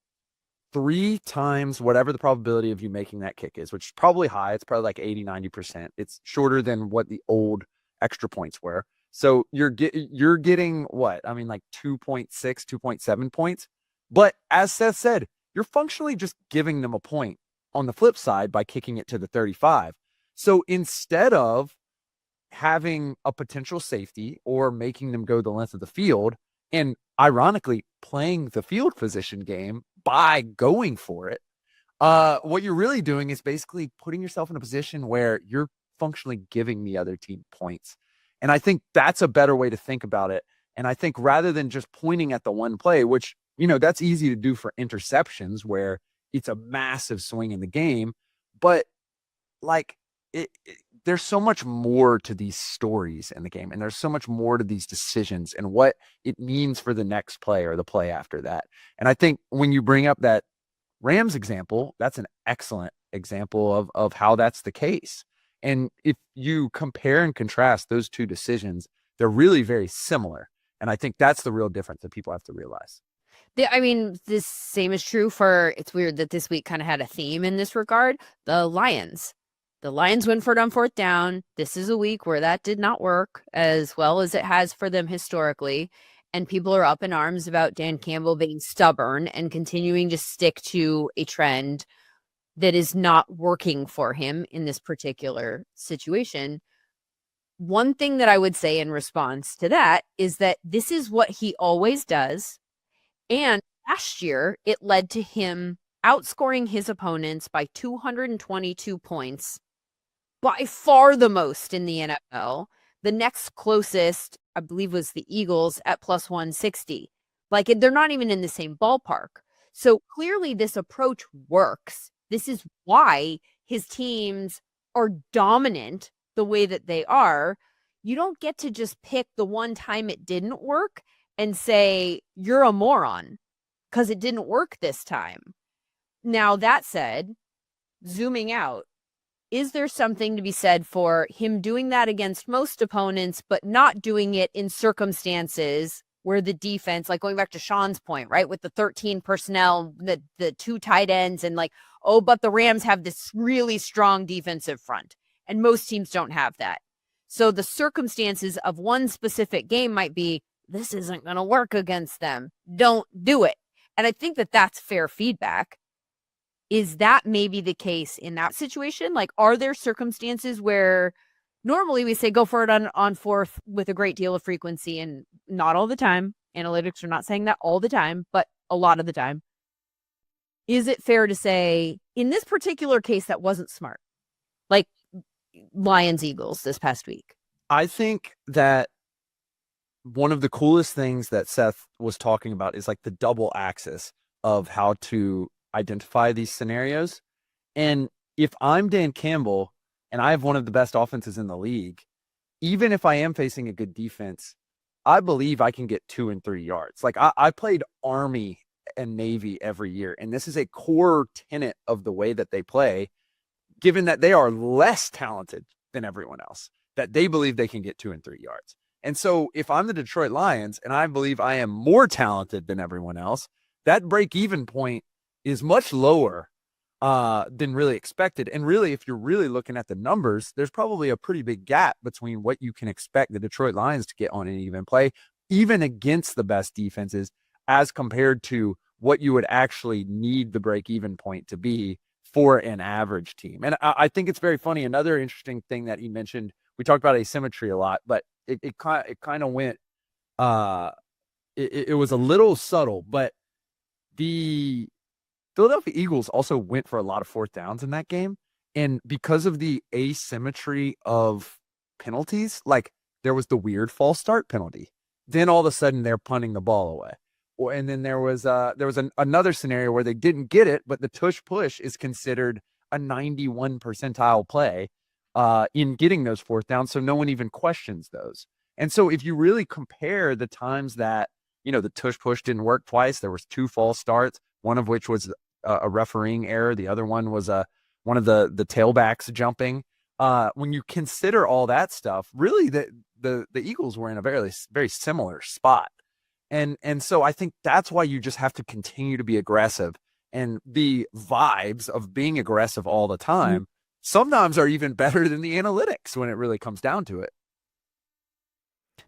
3 times whatever the probability of you making that kick is, which is probably high. It's probably like 80, 90%. It's shorter than what the old extra points were. So you're getting what? I mean, like 2.6, 2.7 points. But as Seth said, you're functionally just giving them a point on the flip side by kicking it to the 35. So instead of having a potential safety or making them go the length of the field, and ironically playing the field position game by going for it, what you're really doing is basically putting yourself in a position where you're functionally giving the other team points. And I think that's a better way to think about it. And I think rather than just pointing at the one play, which, that's easy to do for interceptions where it's a massive swing in the game, but like there's so much more to these stories in the game, and there's so much more to these decisions and what it means for the next play or the play after that. And I think when you bring up that Rams example, that's an excellent example of how that's the case. And if you compare and contrast those two decisions, they're really very similar. And I think that's the real difference that people have to realize. I mean, this same is true for, it's weird that this week kind of had a theme in this regard. The Lions went for it on 4th down. This is a week where that did not work as well as it has for them historically. And people are up in arms about Dan Campbell being stubborn and continuing to stick to a trend that is not working for him in this particular situation. One thing that I would say in response to that is that this is what he always does. And last year, it led to him outscoring his opponents by 222 points, by far the most in the NFL. The next closest, I believe, was the Eagles at plus 160. Like, they're not even in the same ballpark. So clearly this approach works. This is why his teams are dominant the way that they are. You don't get to just pick the one time it didn't work and say, you're a moron because it didn't work this time. Now, that said, zooming out, is there something to be said for him doing that against most opponents, but not doing it in circumstances where the defense, like going back to Sean's point, right, with the 13 personnel, the 2 tight ends, and like, oh, but the Rams have this really strong defensive front, and most teams don't have that. So the circumstances of one specific game might be, this isn't going to work against them. Don't do it. And I think that that's fair feedback. Is that maybe the case in that situation? Like, are there circumstances where normally we say go for it on fourth with a great deal of frequency, and not all the time. Analytics are not saying that all the time, but a lot of the time. Is it fair to say in this particular case that wasn't smart? Like Lions Eagles this past week. I think that one of the coolest things that Seth was talking about is like the double axis of how to identify these scenarios. And if I'm Dan Campbell and I have one of the best offenses in the league, even if I am facing a good defense, I believe I can get 2 and 3 yards. Like I played Army and Navy every year, and this is a core tenet of the way that they play, given that they are less talented than everyone else, that they believe they can get 2 and 3 yards. And so if I'm the Detroit Lions and I believe I am more talented than everyone else, that break-even point is much lower than really expected. And really, if you're really looking at the numbers, there's probably a pretty big gap between what you can expect the Detroit Lions to get on an even play, even against the best defenses, as compared to what you would actually need the break-even point to be for an average team. And I think it's very funny. Another interesting thing that he mentioned, we talked about asymmetry a lot, but it kind of went, it was a little subtle, but the Philadelphia Eagles also went for a lot of 4th downs in that game. And because of the asymmetry of penalties, like there was the weird false start penalty. Then all of a sudden they're punting the ball away. And then there was another scenario where they didn't get it, but the tush push is considered a 91 percentile play in getting those 4th downs. So no one even questions those. And so if you really compare the times that, the tush push didn't work twice, there was 2 false starts, one of which was a refereeing error. The other one was one of the tailbacks jumping. When you consider all that stuff, really the Eagles were in a very, very similar spot. And so I think that's why you just have to continue to be aggressive. And the vibes of being aggressive all the time sometimes are even better than the analytics when it really comes down to it.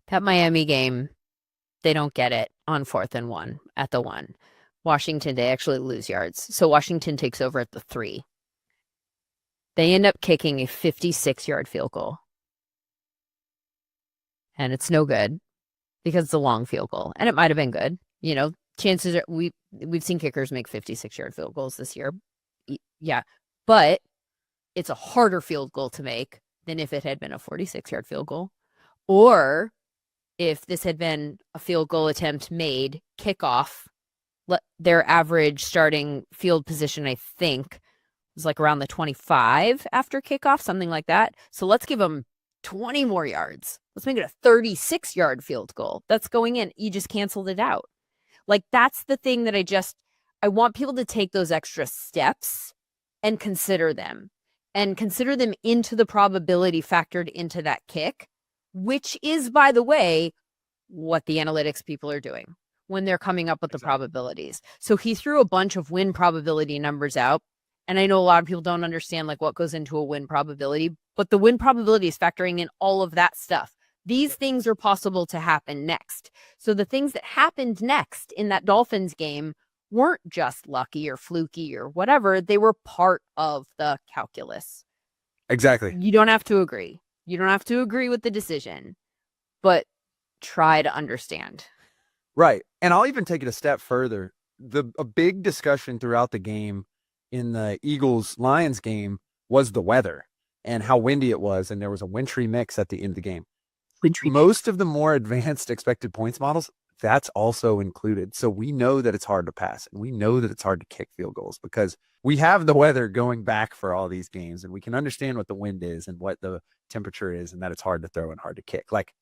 That Miami game, they don't get it on 4th and 1 at the 1. Washington, they actually lose yards. So Washington takes over at the 3. They end up kicking a 56-yard field goal. And it's no good because it's a long field goal. And it might have been good. Chances are we've seen kickers make 56-yard field goals this year. Yeah. But it's a harder field goal to make than if it had been a 46-yard field goal. Or if this had been a field goal attempt made, kickoff, their average starting field position, I think, was like around the 25 after kickoff, something like that. So let's give them 20 more yards. Let's make it a 36-yard field goal. That's going in. You just canceled it out. Like, that's the thing that I want people to take those extra steps and consider them into the probability factored into that kick, which is, by the way, what the analytics people are doing when they're coming up with the probabilities. So he threw a bunch of win probability numbers out. And I know a lot of people don't understand like what goes into a win probability, but the win probability is factoring in all of that stuff. These things are possible to happen next. So the things that happened next in that Dolphins game weren't just lucky or fluky or whatever. They were part of the calculus. Exactly. You don't have to agree. You don't have to agree with the decision, but try to understand. Right. And I'll even take it a step further. A big discussion throughout the game in the Eagles-Lions game was the weather and how windy it was. And there was a wintry mix at the end of the game. Most of the more advanced expected points models that's also included. So we know that it's hard to pass, and we know that it's hard to kick field goals because we have the weather going back for all these games, and we can understand what the wind is and what the temperature is, and that it's hard to throw and hard to kick. Like,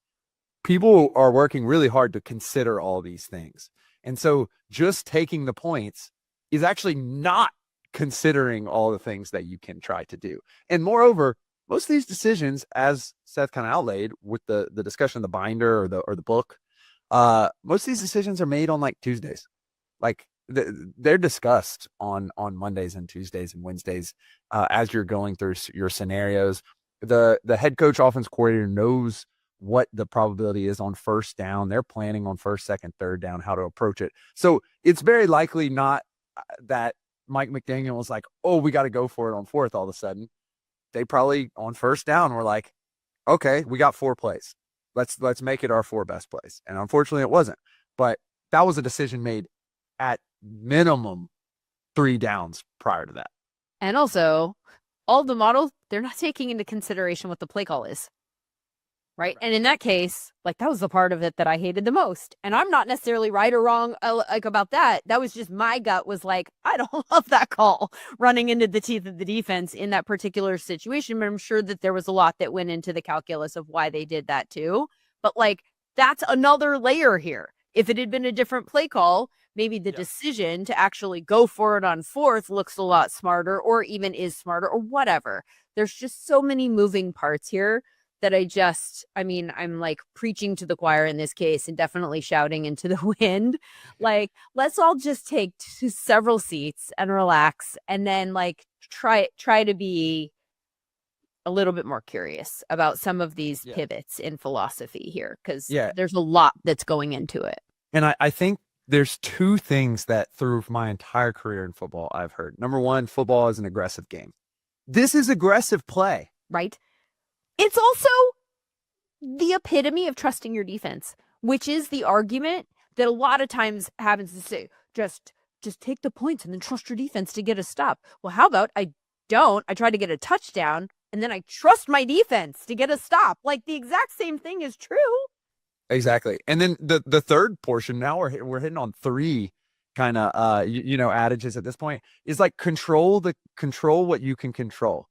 people are working really hard to consider all these things. And so just taking the points is actually not considering all the things that you can try to do. And moreover, most of these decisions, as Seth kind of outlaid with the discussion of the binder or the book, most of these decisions are made on like Tuesdays. Like, they're discussed on Mondays and Tuesdays and Wednesdays as you're going through your scenarios. The head coach, offense coordinator knows what the probability is on first down. They're planning on first, second, third down, how to approach it. So it's very likely not that Mike McDaniel was like, oh, we got to go for it on fourth all of a sudden. They probably on first down were like, okay, we got 4 plays. Let's make it our 4 best plays. And unfortunately it wasn't. But that was a decision made at minimum 3 downs prior to that. And also, all the models, they're not taking into consideration what the play call is. Right. And in that case, like, that was the part of it that I hated the most. And I'm not necessarily right or wrong like about that. That was just my gut was like, I don't love that call running into the teeth of the defense in that particular situation. But I'm sure that there was a lot that went into the calculus of why they did that too. But like, that's another layer here. If it had been a different play call, maybe the decision to actually go for it on fourth looks a lot smarter, or even is smarter, or whatever. There's just so many moving parts here that I'm like preaching to the choir in this case and definitely shouting into the wind. Like, let's all just take several seats and relax, and then like try to be a little bit more curious about some of these pivots in philosophy here, because there's a lot that's going into it. And I think there's 2 things that through my entire career in football I've heard. Number one, football is an aggressive game. This is aggressive play. Right. It's also the epitome of trusting your defense, which is the argument that a lot of times happens to say, just take the points and then trust your defense to get a stop. Well, how about I try to get a touchdown and then I trust my defense to get a stop? Like, the exact same thing is true. Exactly. And then the third portion, now we're hitting on 3 kind of adages at this point, is like control what you can control.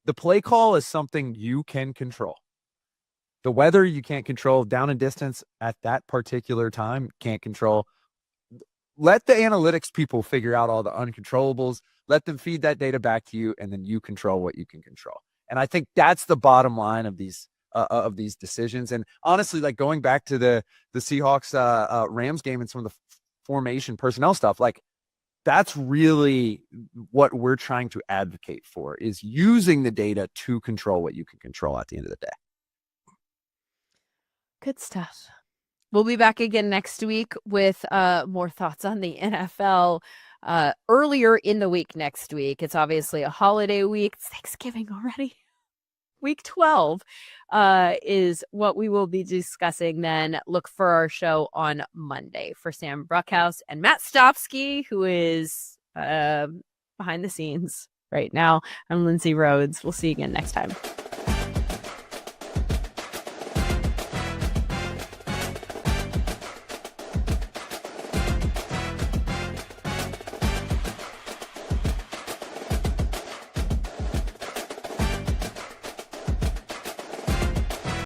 The play call is something you can control. The weather you can't control, down and distance at that particular time can't control. Let the analytics people figure out all the uncontrollables. Let them feed that data back to you, and then you control what you can control. And I think that's the bottom line of these decisions. And honestly, like, going back to the Seahawks Rams game and some of the formation personnel stuff, like, that's really what we're trying to advocate for, is using the data to control what you can control at the end of the day. Good stuff. We'll be back again next week with more thoughts on the NFL earlier in the week next week. It's obviously a holiday week. It's Thanksgiving already. Week 12 is what we will be discussing then. Look for our show on Monday. For Sam Bruckhouse and Matt Stopsky, who is behind the scenes right now, I'm Lindsay Rhodes. We'll see you again next time.